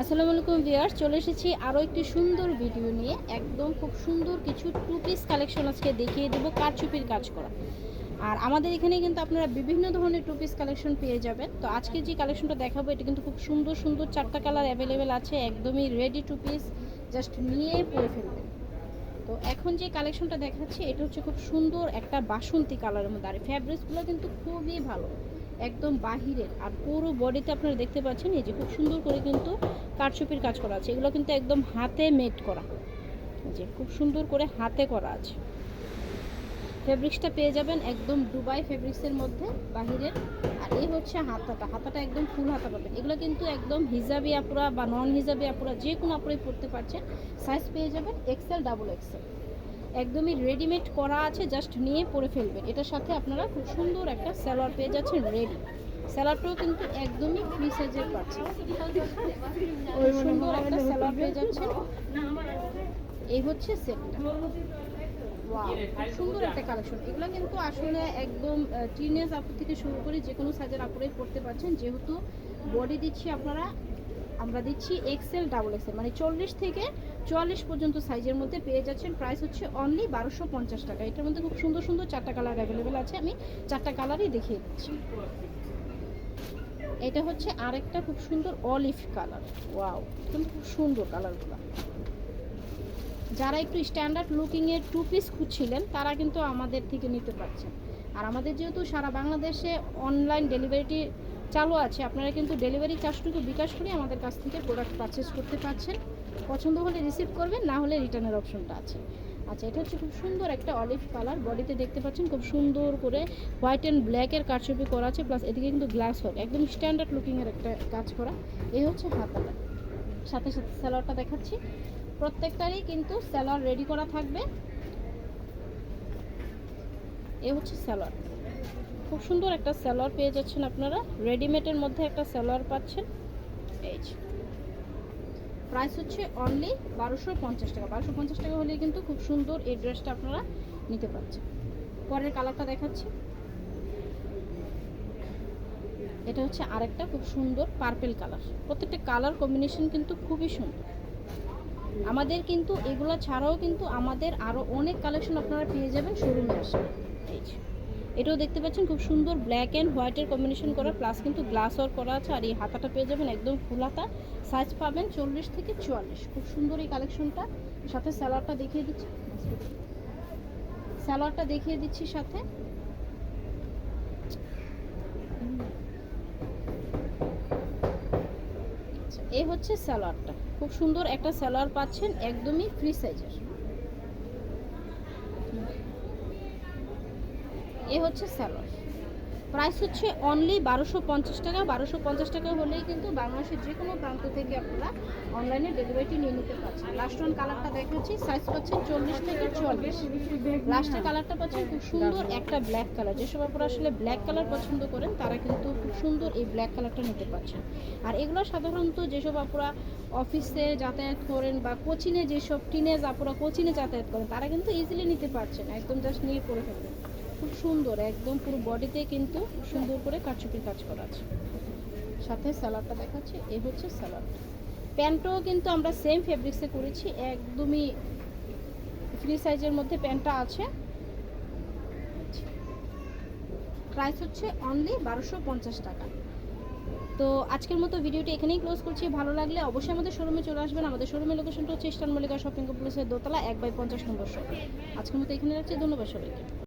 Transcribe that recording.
আসসালামু আলাইকুম ভিউয়ার্স, চলে এসেছি আরও একটি সুন্দর ভিডিও নিয়ে। একদম খুব সুন্দর কিছু টু পিস কালেকশন আজকে দেখিয়ে দেবো, কারচুপির কাজ করা। আর আমাদের এখানে কিন্তু আপনারা বিভিন্ন ধরনের টু পিস কালেকশন পেয়ে যাবেন। তো আজকে যে কালেকশনটা দেখাবো এটা কিন্তু খুব সুন্দর সুন্দর 4টা কালার অ্যাভেলেবেল আছে, একদমই রেডি টু পিস, জাস্ট নিয়ে পরে ফেলবেন। তো এখন যে কালেকশনটা দেখাচ্ছি এটা হচ্ছে খুব সুন্দর একটা বাসন্তী কালারের মধ্যে, আর ফ্যাব্রিক্সগুলো কিন্তু খুবই ভালো, একদম বাহিরের। আর পুরো বডিতে আপনারা দেখতে পাচ্ছেন এই যে খুব সুন্দর করে কিন্তু কারচুপির কাজ করা আছে। এগুলো কিন্তু একদম হাতে মেড করা, যে খুব সুন্দর করে হাতে করা আছে। ফেব্রিক্সটা পেয়ে যাবেন একদম দুবাই ফেব্রিক্সের মধ্যে বাহিরের। আর এই হচ্ছে হাতাটা একদম ফুল হাতা পাবেন। এগুলো কিন্তু একদম হিজাবি আপুরা বা নন হিজাবি আপুরা যে কোনো আপুরাই পরতে পারছেন। সাইজ পেয়ে যাবেন এক্সেল, ডাবল এক্সেল, একদমই রেডিমেড করা আছে, জাস্ট নিয়ে পরে ফেলবেন। এটার সাথে আপনারা খুব সুন্দর একটা সালোয়ার পেয়ে যাচ্ছেন রেডি। সালোয়ারটাও কিন্তু একদমই ফ্রি সাইজের পাচ্ছেন, সুন্দর একটা সালোয়ার পেয়ে যাচ্ছেন। এই হচ্ছে সেটটা, ওয়াও খুব সুন্দর একটা কালেকশন। এগুলো কিন্তু আসলে একদম টিনেজ আপু থেকে শুরু করে যে কোনো সাইজের আপুরাই পরতে পারছেন। যেহেতু বডি দিচ্ছি আমরা দিচ্ছি এক্সেল, ডাবল এক্সেল, মানে 40 থেকে 44 পর্যন্ত সাইজের মধ্যে পেয়ে যাচ্ছেন। প্রাইস হচ্ছে অনলি 1250 টাকা। এটার মধ্যে খুব সুন্দর সুন্দর 4টা কালার অ্যাভেলেবেল আছে, আমি 4টা কালারই দেখিয়ে দিচ্ছি। এটা হচ্ছে আরেকটা খুব সুন্দর অলিভ কালার, ওয়াও কিন্তু খুব সুন্দর কালারগুলো। যারা একটু স্ট্যান্ডার্ড লুকিংয়ের টু পিস খুঁজছিলেন তারা কিন্তু আমাদের থেকে নিতে পারছেন। আর আমাদের যেহেতু সারা বাংলাদেশে অনলাইন ডেলিভারিটি চালু আছে, আপনারা কিন্তু ডেলিভারি চার্জটুকু বিকাশ করে আমাদের কাছ থেকে প্রোডাক্ট পারচেস করতে পারছেন। পছন্দ হলে রিসিভ করবেন, না হলে রিটার্নের অপশনটা আছে। আচ্ছা, এটা হচ্ছে খুব সুন্দর একটা অলিভ কালার, বডিতে দেখতে পাচ্ছেন খুব সুন্দর করে হোয়াইট অ্যান্ড ব্ল্যাকের কারচুপি করা আছে, প্লাস এদিকে কিন্তু গ্লাস ওয়ার্ক, একদম স্ট্যান্ডার্ড লুকিংয়ের একটা কাজ করা। এই হচ্ছে হাতাটা, সাথে সাথে সালোয়ারটা দেখাচ্ছি। প্রত্যেকটারই কিন্তু সালোয়ার রেডি করা থাকবে। এই হচ্ছে সালোয়ার, খুব সুন্দর একটা সালোয়ার পেয়ে যাচ্ছেন আপনারা, রেডিমেডের মধ্যে একটা সালোয়ার পাচ্ছেন। এই প্রাইস হচ্ছে অনলি 1250 টাকা। 1250 টাকা হলে কিন্তু খুব সুন্দর এই ড্রেসটা আপনারা নিতে পারছেন। পরের কালারটা দেখাচ্ছি, এটা হচ্ছে আরেকটা খুব সুন্দর পার্পেল কালার। প্রত্যেকটা কালার কম্বিনেশন কিন্তু খুবই সুন্দর। আমাদের কিন্তু এগুলো ছাড়াও কিন্তু আমাদের আরও অনেক কালেকশন আপনারা পেয়ে যাবেন শোরুমে আসে। এই এটাও দেখতে পাচ্ছেন খুব সুন্দর ব্ল্যাক অ্যান্ড হোয়াইটের কম্বিনেশন করা, প্লাস কিন্তু গ্লাস ওয়ার্ক করা আছে। আর এই হাতাটা পেয়ে যাবেন একদম ফুল হাতা, সাইজ পাবেন 40 থেকে 44। খুব সুন্দর এই কালেকশনটা। সাথে সালোয়ারটা দেখিয়ে দিচ্ছি, সাথে এই হচ্ছে সালোয়ারটা, খুব সুন্দর একটা সালোয়ার পাচ্ছেন, একদমই ফ্রি সাইজের। এ হচ্ছে সালোয়ার, প্রাইস হচ্ছে অনলি 1250 টাকা। 1250 টাকা হলেই কিন্তু বাংলাদেশের যে কোনো প্রান্ত থেকে আপনারা অনলাইনে ডেলিভারিটি নিয়ে নিতে পারছেন। লাস্ট ওয়ান কালারটা দেখাচ্ছি, সাইজ পাচ্ছেন 40 থেকে 44। লাস্টের কালারটা পাচ্ছেন খুব সুন্দর একটা ব্ল্যাক কালার। যেসব আপনারা আসলে ব্ল্যাক কালার পছন্দ করেন তারা কিন্তু খুব সুন্দর এই ব্ল্যাক কালারটা নিতে পারছেন। আর এগুলো সাধারণত যেসব আপনারা অফিসে যাতায়াত করেন বা কোচিংয়ে, যেসব টিনেজ আপনারা কোচিংয়ে যাতায়াত করেন তারা কিন্তু ইজিলি নিতে পারছেন, একদম জাস্ট নিয়ে পরে ফেলবেন। খুব সুন্দর, একদম পুরো বডিতে কিন্তু সুন্দর করে কারচুপির কাজ করা আছে। সাথে সালোয়ারটা দেখাচ্ছি, এই হচ্ছে সালোয়ার। প্যান্টও কিন্তু আমরা সেম ফেব্রিক্সে করেছি, একদমই ফ্রি সাইজের মধ্যে প্যান্টটা আছে। প্রাইস হচ্ছে অনলি 1250 টাকা। তো আজকের মতো ভিডিওটি এখানেই ক্লোজ করছি। ভালো লাগলে অবশ্যই আমাদের শোরুমে চলে আসবেন। আমাদের শোরুমের লোকেশনটা হচ্ছে ইস্টার্ন মল্লিকা শপিং কমপ্লেক্সের দোতলা 1/50 নম্বর শপ। আজকের মতো এখানে রাখছি, ধন্যবাদ সবাইকে।